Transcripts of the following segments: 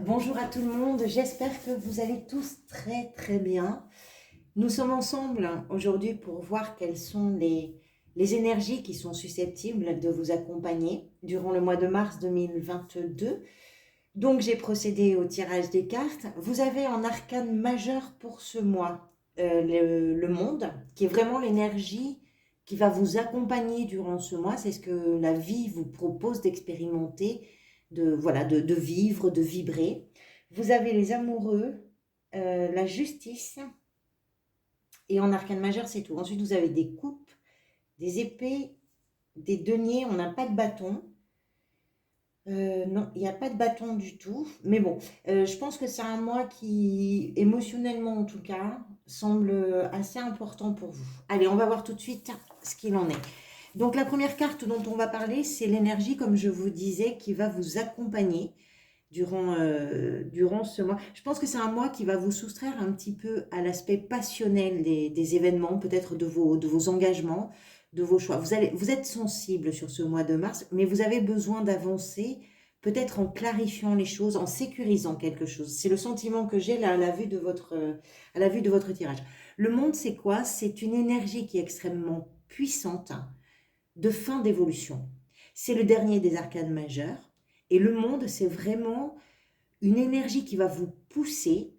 Bonjour à tout le monde, j'espère que vous allez tous très bien. Nous sommes ensemble aujourd'hui pour voir quelles sont les énergies qui sont susceptibles de vous accompagner durant le mois de mars 2022. Donc j'ai procédé au tirage des cartes. Vous avez en arcane majeur pour ce mois le monde, qui est vraiment l'énergie qui va vous accompagner durant ce mois. C'est ce que la vie vous propose d'expérimenter, de vivre, de vibrer. Vous avez les amoureux, la justice, et en arcane majeur, c'est tout. Ensuite, vous avez des coupes, des épées, des deniers. On n'a pas de bâton. Non, il n'y a pas de bâton du tout. Mais bon, je pense que c'est un mois qui, émotionnellement en tout cas, semble assez important pour vous. Allez, on va voir tout de suite ce qu'il en est. Donc la première carte dont on va parler, c'est l'énergie, comme je vous disais, qui va vous accompagner durant ce mois. Je pense que c'est un mois qui va vous soustraire un petit peu à l'aspect passionnel des événements, peut-être de vos engagements, de vos choix. Vous êtes sensible sur ce mois de mars, mais vous avez besoin d'avancer, peut-être en clarifiant les choses, en sécurisant quelque chose. C'est le sentiment que j'ai là, à la vue de votre tirage. Le monde, c'est quoi? C'est une énergie qui est extrêmement puissante, de fin d'évolution. C'est le dernier des arcanes majeures. Et le monde, c'est vraiment une énergie qui va vous pousser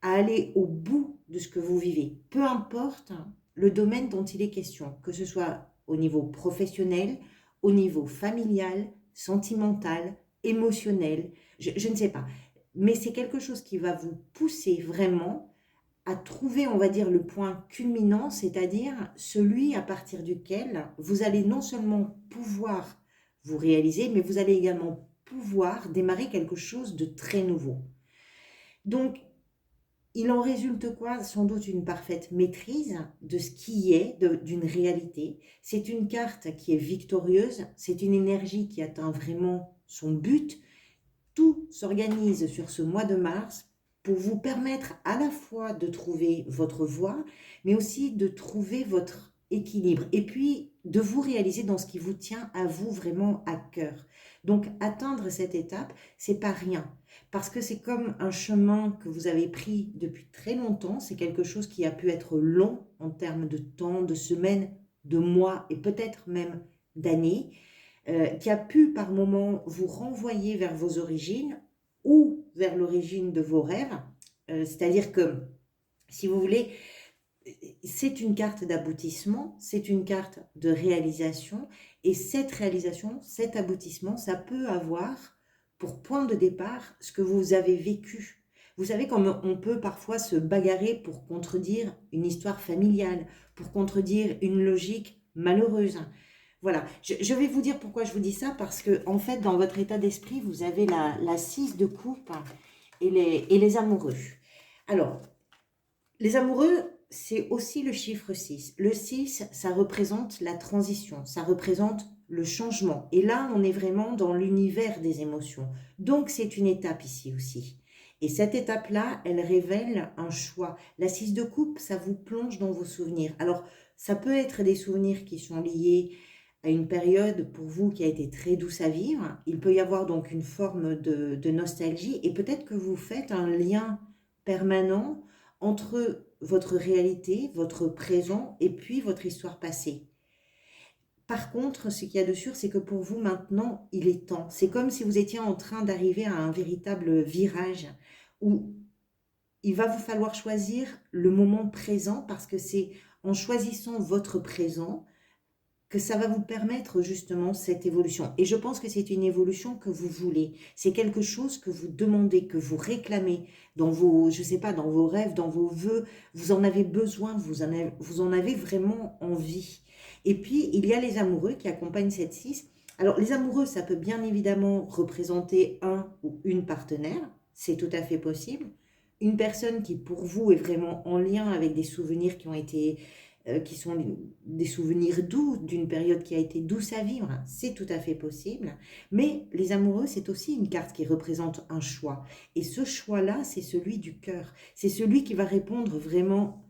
à aller au bout de ce que vous vivez. Peu importe le domaine dont il est question, que ce soit au niveau professionnel, au niveau familial, sentimental, émotionnel, je ne sais pas. Mais c'est quelque chose qui va vous pousser vraiment à trouver, on va dire, le point culminant, c'est-à-dire celui à partir duquel vous allez non seulement pouvoir vous réaliser, mais vous allez également pouvoir démarrer quelque chose de très nouveau. Donc, il en résulte quoi? Sans doute une parfaite maîtrise de ce qui est, d'une réalité. C'est une carte qui est victorieuse, c'est une énergie qui atteint vraiment son but. Tout s'organise sur ce mois de mars pour vous permettre à la fois de trouver votre voie, mais aussi de trouver votre équilibre et puis de vous réaliser dans ce qui vous tient à vous vraiment à cœur. Donc atteindre cette étape, c'est pas rien parce que c'est comme un chemin que vous avez pris depuis très longtemps, c'est quelque chose qui a pu être long en termes de temps, de semaines, de mois et peut-être même d'années, qui a pu par moments vous renvoyer vers vos origines ou vers l'origine de vos rêves. C'est-à-dire que, si vous voulez, c'est une carte d'aboutissement, c'est une carte de réalisation, et cette réalisation, cet aboutissement, ça peut avoir pour point de départ ce que vous avez vécu. Vous savez, comme on peut parfois se bagarrer pour contredire une histoire familiale, pour contredire une logique malheureuse. Voilà, je vais vous dire pourquoi je vous dis ça, parce que en fait, dans votre état d'esprit, vous avez la 6 de coupe et les amoureux. Alors, les amoureux, c'est aussi le chiffre 6. Le 6, ça représente la transition, ça représente le changement. Et là, on est vraiment dans l'univers des émotions. Donc, c'est une étape ici aussi. Et cette étape-là, elle révèle un choix. La 6 de coupe, ça vous plonge dans vos souvenirs. Alors, ça peut être des souvenirs qui sont liés à une période pour vous qui a été très douce à vivre. Il peut y avoir donc une forme de nostalgie et peut-être que vous faites un lien permanent entre votre réalité, votre présent et puis votre histoire passée. Par contre, ce qu'il y a de sûr, c'est que pour vous maintenant, il est temps. C'est comme si vous étiez en train d'arriver à un véritable virage où il va vous falloir choisir le moment présent parce que c'est en choisissant votre présent que ça va vous permettre justement cette évolution. Et je pense que c'est une évolution que vous voulez. C'est quelque chose que vous demandez, que vous réclamez dans vos, je sais pas, dans vos rêves, dans vos vœux. Vous en avez besoin, vous en avez vraiment envie. Et puis, il y a les amoureux qui accompagnent cette 6. Alors, les amoureux, ça peut bien évidemment représenter un ou une partenaire. C'est tout à fait possible. Une personne qui, pour vous, est vraiment en lien avec des souvenirs qui sont des souvenirs doux, d'une période qui a été douce à vivre, c'est tout à fait possible. Mais les amoureux, c'est aussi une carte qui représente un choix. Et ce choix-là, c'est celui du cœur. C'est celui qui va répondre vraiment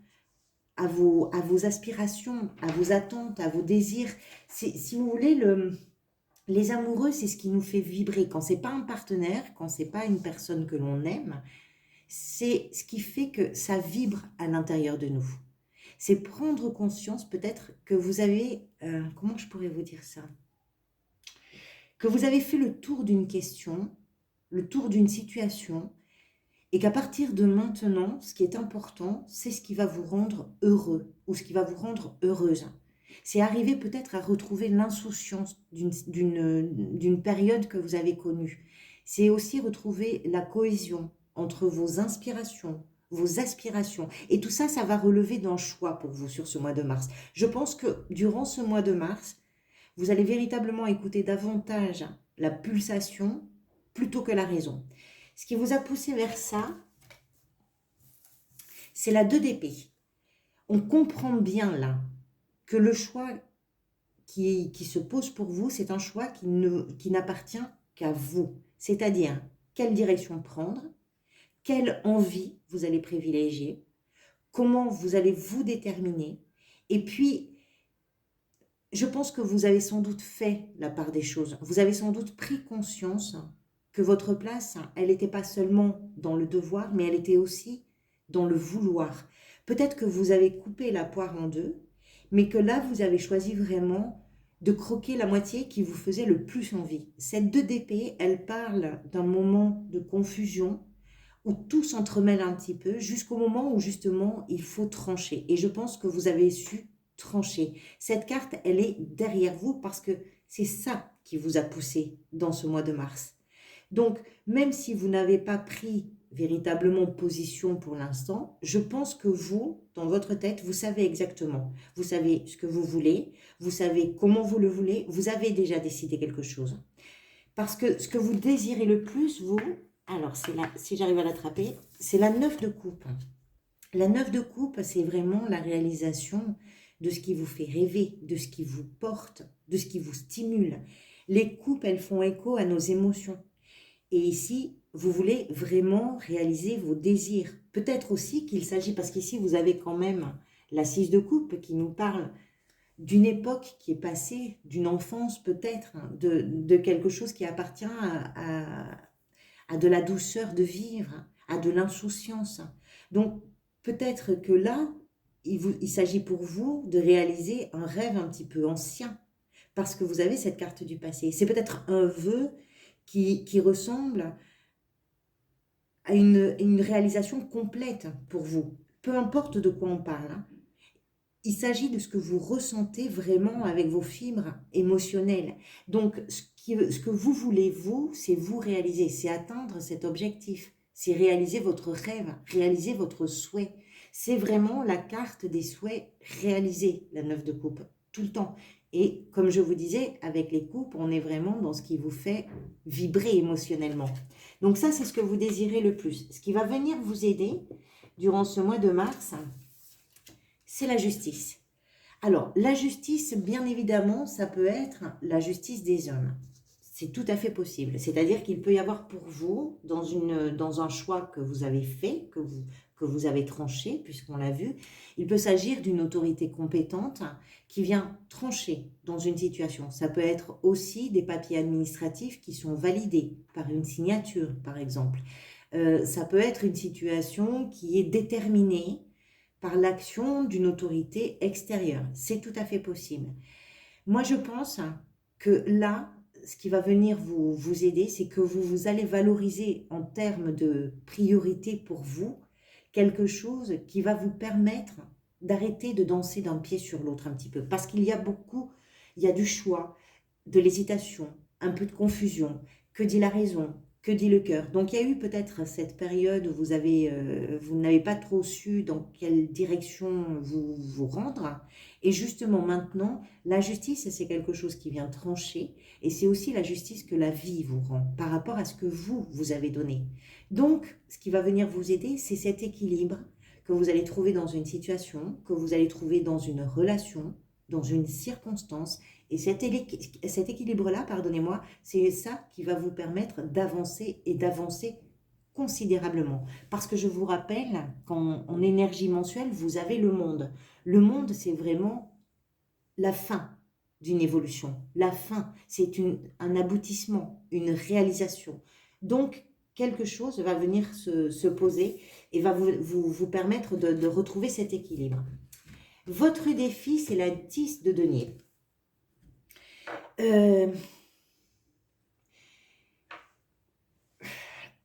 à vos aspirations, à vos attentes, à vos désirs. C'est, si vous voulez, Les amoureux, c'est ce qui nous fait vibrer. Quand c'est pas un partenaire, quand c'est pas une personne que l'on aime, c'est ce qui fait que ça vibre à l'intérieur de nous. C'est prendre conscience peut-être que vous avez, comment je pourrais vous dire ça? Que vous avez fait le tour d'une question, le tour d'une situation, et qu'à partir de maintenant, ce qui est important, c'est ce qui va vous rendre heureux ou ce qui va vous rendre heureuse. C'est arriver peut-être à retrouver l'insouciance d'une période que vous avez connue. C'est aussi retrouver la cohésion entre vos inspirations, vos aspirations. Et tout ça, ça va relever d'un choix pour vous sur ce mois de mars. Je pense que durant ce mois de mars, vous allez véritablement écouter davantage la pulsation plutôt que la raison. Ce qui vous a poussé vers ça, c'est la 2 d'épée. On comprend bien là que le choix qui se pose pour vous, c'est un choix qui n'appartient qu'à vous. C'est-à-dire, quelle direction prendre, quelle envie vous allez privilégier, comment vous allez vous déterminer. Et puis, je pense que vous avez sans doute fait la part des choses. Vous avez sans doute pris conscience que votre place, elle n'était pas seulement dans le devoir, mais elle était aussi dans le vouloir. Peut-être que vous avez coupé la poire en deux, mais que là, vous avez choisi vraiment de croquer la moitié qui vous faisait le plus envie. Cette 2 d'épée, elle parle d'un moment de confusion où tout s'entremêle un petit peu jusqu'au moment où justement il faut trancher. Et je pense que vous avez su trancher. Cette carte, elle est derrière vous parce que c'est ça qui vous a poussé dans ce mois de mars. Donc, même si vous n'avez pas pris véritablement position pour l'instant, je pense que vous, dans votre tête, vous savez exactement. Vous savez ce que vous voulez, vous savez comment vous le voulez, vous avez déjà décidé quelque chose. Parce que ce que vous désirez le plus, vous, alors c'est là, si j'arrive à l'attraper, c'est la 9 de coupe. La 9 de coupe, c'est vraiment la réalisation de ce qui vous fait rêver, de ce qui vous porte, de ce qui vous stimule. Les coupes, elles font écho à nos émotions. Et ici, vous voulez vraiment réaliser vos désirs. Peut-être aussi qu'il s'agit, parce qu'ici, vous avez quand même la 6 de coupe qui nous parle d'une époque qui est passée, d'une enfance peut-être, de quelque chose qui appartient à de la douceur de vivre, à de l'insouciance. Donc, peut-être que là, il s'agit pour vous de réaliser un rêve un petit peu ancien, parce que vous avez cette carte du passé. C'est peut-être un vœu qui ressemble à une réalisation complète pour vous. Peu importe de quoi on parle, hein. Il s'agit de ce que vous ressentez vraiment avec vos fibres émotionnelles. Donc, ce que vous voulez, vous, c'est vous réaliser, c'est atteindre cet objectif, c'est réaliser votre rêve, réaliser votre souhait. C'est vraiment la carte des souhaits réalisés, la 9 de coupe, tout le temps. Et comme je vous disais, avec les coupes, on est vraiment dans ce qui vous fait vibrer émotionnellement. Donc ça, c'est ce que vous désirez le plus. Ce qui va venir vous aider durant ce mois de mars, c'est la justice. Alors, la justice, bien évidemment, ça peut être la justice des hommes. C'est tout à fait possible. C'est-à-dire qu'il peut y avoir pour vous, dans un choix que vous avez fait, que vous avez tranché, puisqu'on l'a vu, il peut s'agir d'une autorité compétente qui vient trancher dans une situation. Ça peut être aussi des papiers administratifs qui sont validés par une signature, par exemple. Ça peut être une situation qui est déterminée par l'action d'une autorité extérieure. C'est tout à fait possible. Moi, je pense que là, ce qui va venir vous aider, c'est que vous allez valoriser en termes de priorité pour vous quelque chose qui va vous permettre d'arrêter de danser d'un pied sur l'autre un petit peu. Parce qu'il y a il y a du choix, de l'hésitation, un peu de confusion. Que dit la raison? Que dit le cœur? Donc, il y a eu peut-être cette période où vous n'avez pas trop su dans quelle direction vous rendre. Et justement, maintenant, la justice, c'est quelque chose qui vient trancher. Et c'est aussi la justice que la vie vous rend par rapport à ce que vous avez donné. Donc, ce qui va venir vous aider, c'est cet équilibre que vous allez trouver dans une situation, que vous allez trouver dans une relation, dans une circonstance. Et cet équilibre-là, pardonnez-moi, c'est ça qui va vous permettre d'avancer et d'avancer considérablement. Parce que je vous rappelle qu'en énergie mensuelle, vous avez le monde. Le monde, c'est vraiment la fin. d'une évolution. La fin, c'est un aboutissement, une réalisation. Donc, quelque chose va venir se poser et va vous permettre de retrouver cet équilibre. Votre défi, c'est la 10 de denier.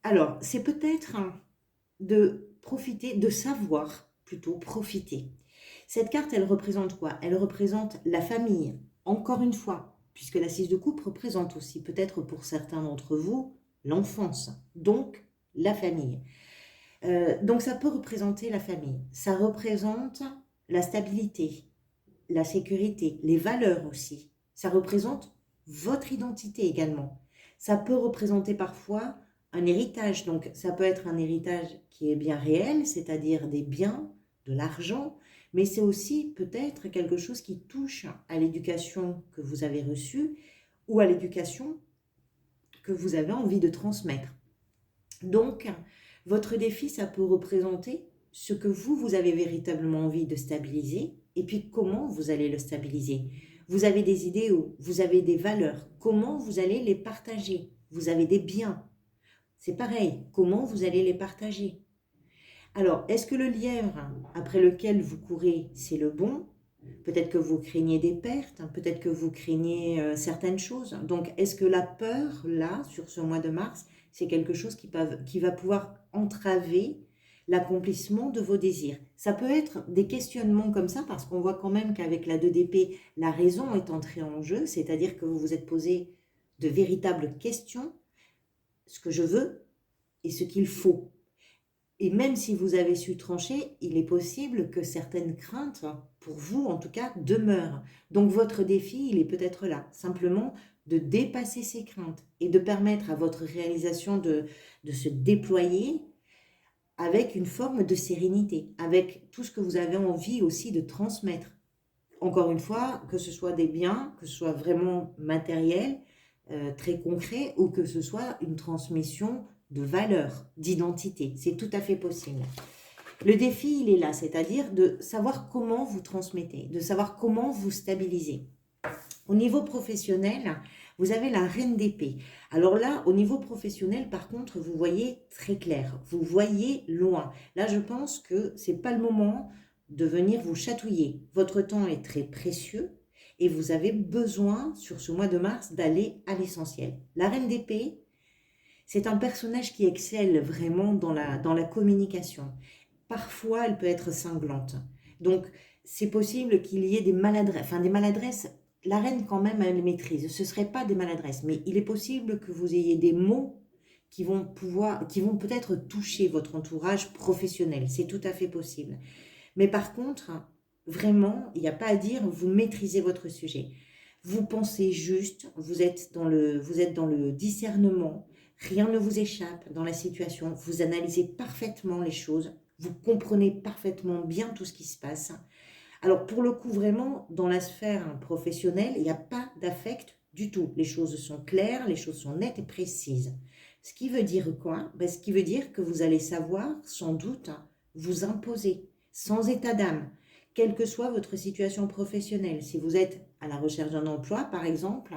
Alors, c'est peut-être de profiter, de savoir plutôt profiter. Cette carte, elle représente quoi? Elle représente la famille, encore une fois, puisque la 6 de coupe représente aussi, peut-être pour certains d'entre vous, l'enfance, donc la famille. Donc ça peut représenter la famille, ça représente la stabilité, la sécurité, les valeurs aussi. Ça représente votre identité également. Ça peut représenter parfois un héritage, donc ça peut être un héritage qui est bien réel, c'est-à-dire des biens, de l'argent, mais c'est aussi peut-être quelque chose qui touche à l'éducation que vous avez reçue ou à l'éducation que vous avez envie de transmettre. Donc, votre défi, ça peut représenter ce que vous avez véritablement envie de stabiliser et puis comment vous allez le stabiliser. Vous avez des idéaux, vous avez des valeurs, comment vous allez les partager. Vous avez des biens, c'est pareil, comment vous allez les partager. Alors, est-ce que le lièvre après lequel vous courez, c'est le bon? Peut-être que vous craignez des pertes, peut-être que vous craignez certaines choses. Donc, est-ce que la peur, là, sur ce mois de mars, c'est quelque chose qui va pouvoir entraver l'accomplissement de vos désirs? Ça peut être des questionnements comme ça, parce qu'on voit quand même qu'avec la 2 d'épée, la raison est entrée en jeu, c'est-à-dire que vous vous êtes posé de véritables questions, ce que je veux et ce qu'il faut. Et même si vous avez su trancher, il est possible que certaines craintes, pour vous en tout cas, demeurent. Donc votre défi, il est peut-être là, simplement de dépasser ces craintes et de permettre à votre réalisation de se déployer avec une forme de sérénité, avec tout ce que vous avez envie aussi de transmettre. Encore une fois, que ce soit des biens, que ce soit vraiment matériel, très concret, ou que ce soit une transmission de valeurs, d'identité. C'est tout à fait possible. Le défi, il est là, c'est-à-dire de savoir comment vous transmettez, de savoir comment vous stabilisez. Au niveau professionnel, vous avez la reine d'épée. Alors là, au niveau professionnel, par contre, vous voyez très clair, vous voyez loin. Là, je pense que ce n'est pas le moment de venir vous chatouiller. Votre temps est très précieux et vous avez besoin, sur ce mois de mars, d'aller à l'essentiel. La reine d'épée, c'est un personnage qui excelle vraiment dans la communication. Parfois, elle peut être cinglante. Donc, c'est possible qu'il y ait des maladresses. La reine, quand même, elle maîtrise. Ce ne serait pas des maladresses, mais il est possible que vous ayez des mots qui vont peut-être toucher votre entourage professionnel. C'est tout à fait possible. Mais par contre, vraiment, il n'y a pas à dire, vous maîtrisez votre sujet. Vous pensez juste, vous êtes dans le discernement, rien ne vous échappe dans la situation, vous analysez parfaitement les choses, vous comprenez parfaitement bien tout ce qui se passe. Alors pour le coup, vraiment, dans la sphère professionnelle, il n'y a pas d'affect du tout. Les choses sont claires, les choses sont nettes et précises. Ce qui veut dire quoi? Ce qui veut dire que vous allez savoir, sans doute, vous imposer, sans état d'âme, quelle que soit votre situation professionnelle. Si vous êtes à la recherche d'un emploi, par exemple,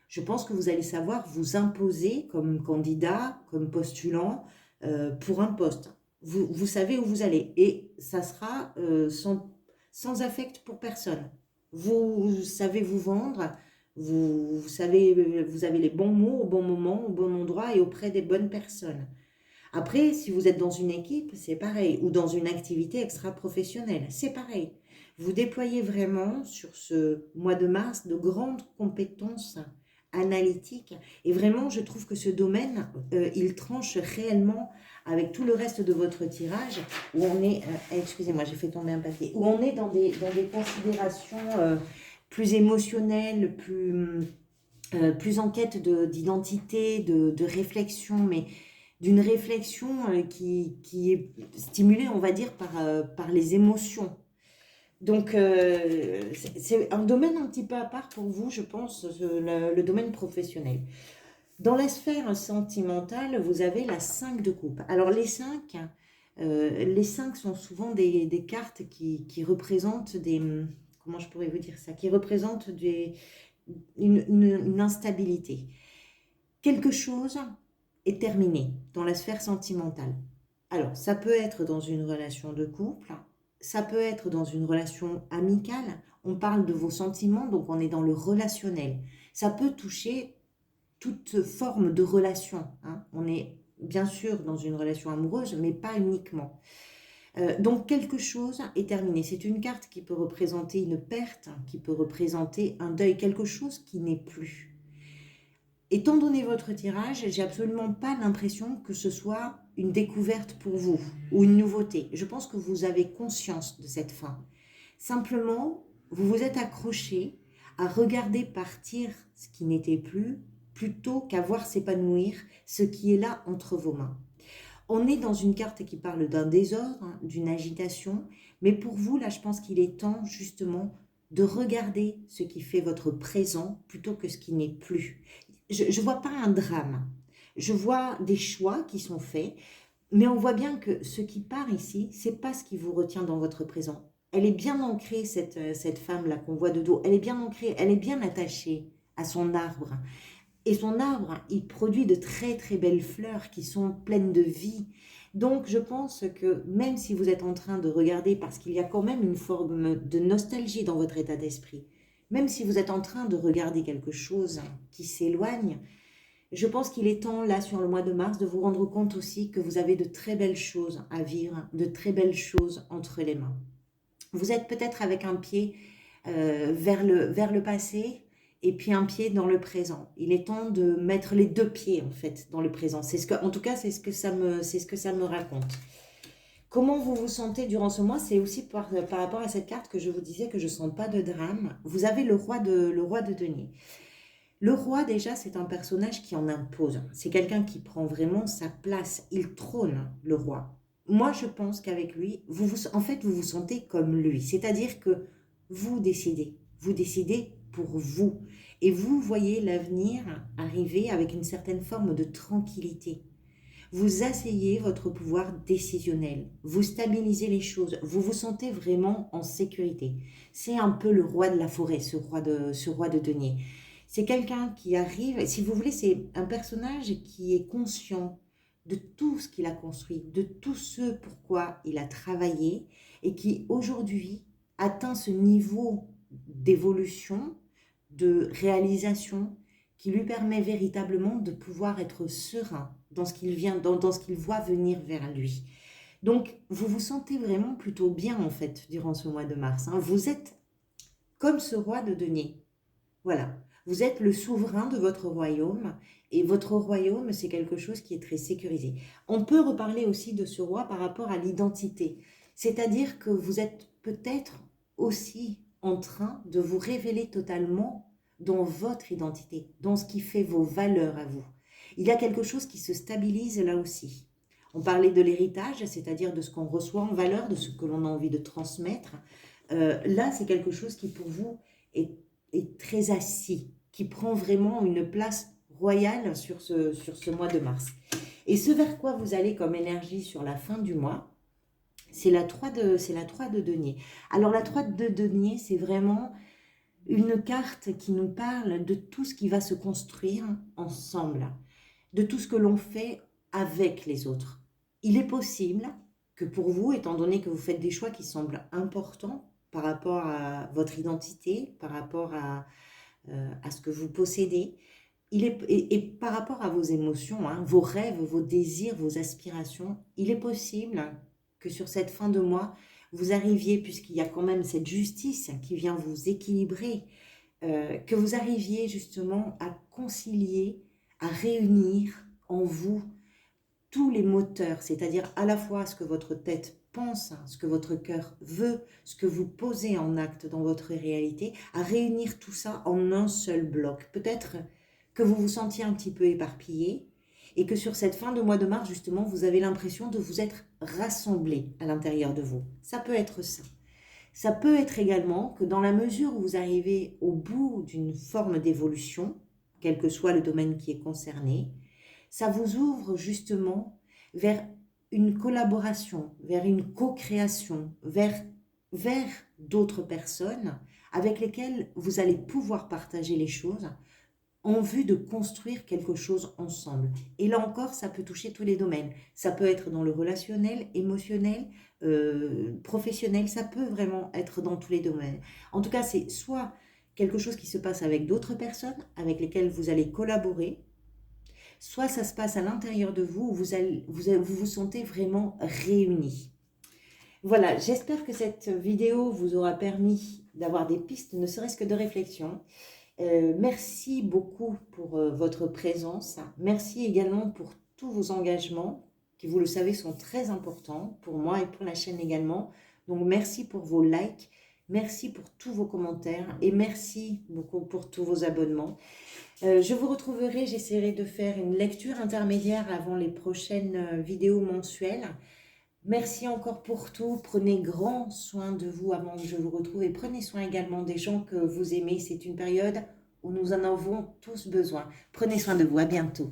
je pense que vous allez savoir vous imposer comme candidat, comme postulant pour un poste. Vous savez où vous allez et ça sera sans affect pour personne. Vous savez vous vendre, vous savez, vous avez les bons mots au bon moment, au bon endroit et auprès des bonnes personnes. Après, si vous êtes dans une équipe, c'est pareil, ou dans une activité extra-professionnelle, c'est pareil. Vous déployez vraiment sur ce mois de mars de grandes compétences analytiques et vraiment, je trouve que ce domaine, il tranche réellement avec tout le reste de votre tirage où on est, excusez-moi, j'ai fait tomber un papier, où on est dans des considérations plus émotionnelles, plus en quête d'identité, de réflexion, mais d'une réflexion qui est stimulée, on va dire, par les émotions. Donc, c'est un domaine un petit peu à part pour vous, je pense, le domaine professionnel. Dans la sphère sentimentale, vous avez la 5 de coupe. Alors, les 5 sont souvent des cartes qui représentent comment je pourrais vous dire ça, qui représente une instabilité. Quelque chose est terminé dans la sphère sentimentale. Alors, ça peut être dans une relation de couple, ça peut être dans une relation amicale. On parle de vos sentiments, donc on est dans le relationnel. Ça peut toucher toute forme de relation, hein. On est bien sûr dans une relation amoureuse, mais pas uniquement. Donc quelque chose est terminé. C'est une carte qui peut représenter une perte, qui peut représenter un deuil, quelque chose qui n'est plus. Étant donné votre tirage, j'ai absolument pas l'impression que ce soit une découverte pour vous ou une nouveauté. Je pense que vous avez conscience de cette fin. Simplement, vous vous êtes accroché à regarder partir ce qui n'était plus, plutôt qu'à voir s'épanouir ce qui est là entre vos mains. On est dans une carte qui parle d'un désordre, d'une agitation, mais pour vous, là, je pense qu'il est temps justement de regarder ce qui fait votre présent plutôt que ce qui n'est plus. Je ne vois pas un drame, je vois des choix qui sont faits, mais on voit bien que ce qui part ici, c'est pas ce qui vous retient dans votre présent. Elle est bien ancrée, cette femme-là qu'on voit de dos, elle est bien ancrée, elle est bien attachée à son arbre. Et son arbre, il produit de très très belles fleurs qui sont pleines de vie. Donc je pense que même si vous êtes en train de regarder, parce qu'il y a quand même une forme de nostalgie dans votre état d'esprit, même si vous êtes en train de regarder quelque chose qui s'éloigne, je pense qu'il est temps là sur le mois de mars de vous rendre compte aussi que vous avez de très belles choses à vivre, de très belles choses entre les mains. Vous êtes peut-être avec un pied vers le passé et puis un pied dans le présent. Il est temps de mettre les deux pieds en fait dans le présent. En tout cas, c'est ce que ça me raconte. Comment vous vous sentez durant ce mois? C'est aussi par rapport à cette carte que je vous disais que je ne sens pas de drame. Vous avez le roi de denier. Le roi, déjà, c'est un personnage qui en impose. C'est quelqu'un qui prend vraiment sa place. Il trône, le roi. Moi, je pense qu'avec lui, en fait, vous vous sentez comme lui. C'est-à-dire que vous décidez. Vous décidez pour vous. Et vous voyez l'avenir arriver avec une certaine forme de tranquillité. Vous asseyez votre pouvoir décisionnel. Vous stabilisez les choses. Vous vous sentez vraiment en sécurité. C'est un peu le roi de la forêt, ce roi de denier. C'est quelqu'un qui arrive, si vous voulez, c'est un personnage qui est conscient de tout ce qu'il a construit, de tout ce pourquoi il a travaillé et qui aujourd'hui atteint ce niveau d'évolution, de réalisation qui lui permet véritablement de pouvoir être serein dans ce qu'il vient, dans ce qu'il voit venir vers lui. Donc, vous vous sentez vraiment plutôt bien en fait durant ce mois de mars, hein. Vous êtes comme ce roi de denier. Voilà. Vous êtes le souverain de votre royaume et votre royaume, c'est quelque chose qui est très sécurisé. On peut reparler aussi de ce roi par rapport à l'identité. C'est-à-dire que vous êtes peut-être aussi en train de vous révéler totalement dans votre identité, dans ce qui fait vos valeurs à vous. Il y a quelque chose qui se stabilise là aussi. On parlait de l'héritage, c'est-à-dire de ce qu'on reçoit en valeur, de ce que l'on a envie de transmettre. Là, c'est quelque chose qui pour vous est très assis, qui prend vraiment une place royale sur ce mois de mars. Et ce vers quoi vous allez comme énergie sur la fin du mois, c'est la 3 de denier. Alors la 3 de denier, c'est vraiment une carte qui nous parle de tout ce qui va se construire ensemble, de tout ce que l'on fait avec les autres. Il est possible que pour vous, étant donné que vous faites des choix qui semblent importants par rapport à votre identité, par rapport à ce que vous possédez, et par rapport à vos émotions, hein, vos rêves, vos désirs, vos aspirations, il est possible que sur cette fin de mois, vous arriviez, puisqu'il y a quand même cette justice qui vient vous équilibrer, que vous arriviez justement à concilier, à réunir en vous tous les moteurs, c'est-à-dire à la fois ce que votre tête pense, ce que votre cœur veut, ce que vous posez en acte dans votre réalité, à réunir tout ça en un seul bloc. Peut-être que vous vous sentiez un petit peu éparpillé et que sur cette fin de mois de mars, justement, vous avez l'impression de vous être rassemblé à l'intérieur de vous. Ça peut être ça. Ça peut être également que dans la mesure où vous arrivez au bout d'une forme d'évolution, quel que soit le domaine qui est concerné, ça vous ouvre justement vers une collaboration, vers une co-création, vers vers d'autres personnes avec lesquelles vous allez pouvoir partager les choses en vue de construire quelque chose ensemble. Et là encore, ça peut toucher tous les domaines. Ça peut être dans le relationnel, émotionnel, professionnel, ça peut vraiment être dans tous les domaines. En tout cas, c'est soit quelque chose qui se passe avec d'autres personnes avec lesquelles vous allez collaborer, soit ça se passe à l'intérieur de vous où vous sentez vraiment réunis. Voilà, j'espère que cette vidéo vous aura permis d'avoir des pistes, ne serait-ce que de réflexion. Merci beaucoup pour votre présence. Merci également pour tous vos engagements, qui vous le savez sont très importants pour moi et pour la chaîne également. Donc merci pour vos likes, merci pour tous vos commentaires et merci beaucoup pour tous vos abonnements. Je vous retrouverai, j'essaierai de faire une lecture intermédiaire avant les prochaines vidéos mensuelles. Merci encore pour tout. Prenez grand soin de vous avant que je vous retrouve et prenez soin également des gens que vous aimez. C'est une période où nous en avons tous besoin. Prenez soin de vous. À bientôt.